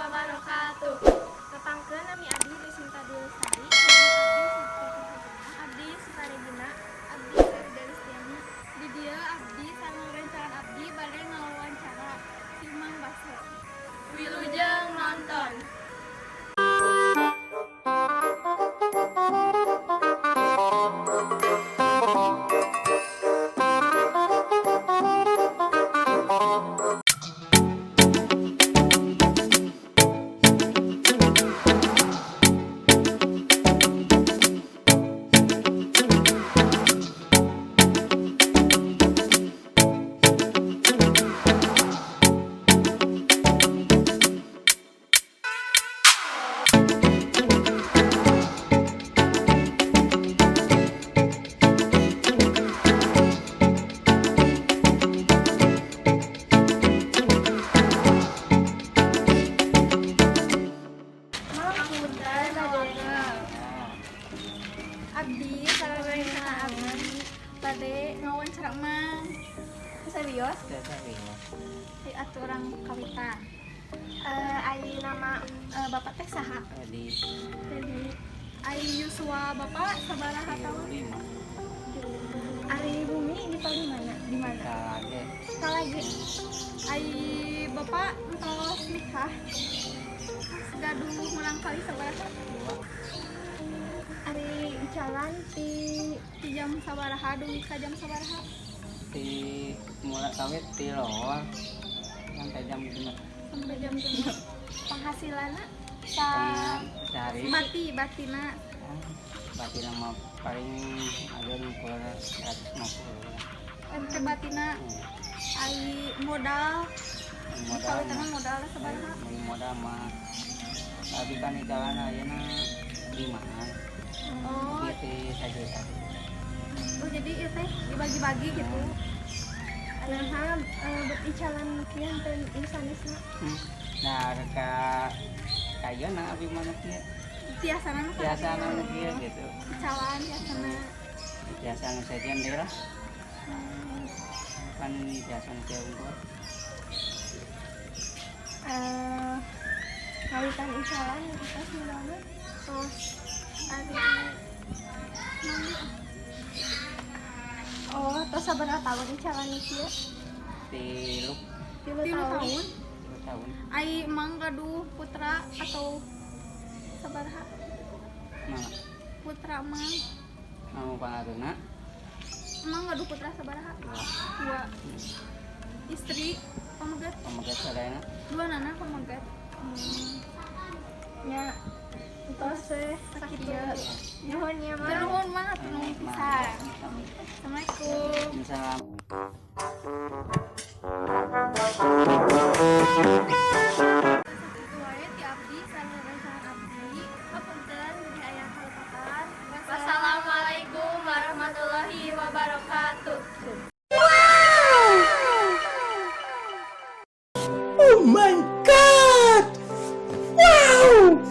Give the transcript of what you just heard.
wabarakatuh. Tetangkeun nami Adi Desinta Deulestari, Abdi Sukaregina, Abdi Sari Delistiani. di dieu abdi sareng rencangan abdi bade ngawawancara si Mang Baso. Wilujeng nonton. Abdi sareng rencangan abdi bade ngawawancara Mang. Serius? Di atuh orang kawitan. Ai nama Bapak teh saha? Di Jadi ai yuswa Bapak sabaraha tahun? Ari Bumi di paling mana? Di mana? lagi Kalage. Ai Bapak entos nikah. Gaduh menang kali sabaraha? Ari jalan di Di jam sabaraha dugi ka jam sabaraha? di mulai kawit di lowol sampai jam 5 Sampai jam 5. penghasilanna sehari Batina berarti nama paling ada 150 ente batina ai modal modal kawitanna modal sabaraha? modal mah tadi kan di jalan aja 5 Oh, gitu saja jadi itu teh dibagi-bagi gitu. anaha bericalan kieu teh insanisna. nah kayak nah abis mana kia Biasana nu biasa nama kia gitu calan biasana. biasa sajian deh lah kan biasa kia unggul Kawitan icalan kita sebenarnya tos ari oh tos sabaraha tahun icalan kieu? tilu 3 Tilu tahun. tahun. tahun Ai emang gaduh putra atau sabaraha? mana Putra emang. mau pangaruna Emang gaduh putra sabaraha? 2. Istri pamegat pemegat sadayana 2 nana pamegat. Nya tos sakieu. Nuhun ya mah. Nuhun mah nuhun pisan. Assalamualaikum. Misalnya Sakitu wae ti abdi sareng rencangan abdi. Hapunten jadi aya halupakan. Wassalamualaikum warahmatullahi wabarakatuh. Oh my God! Wow!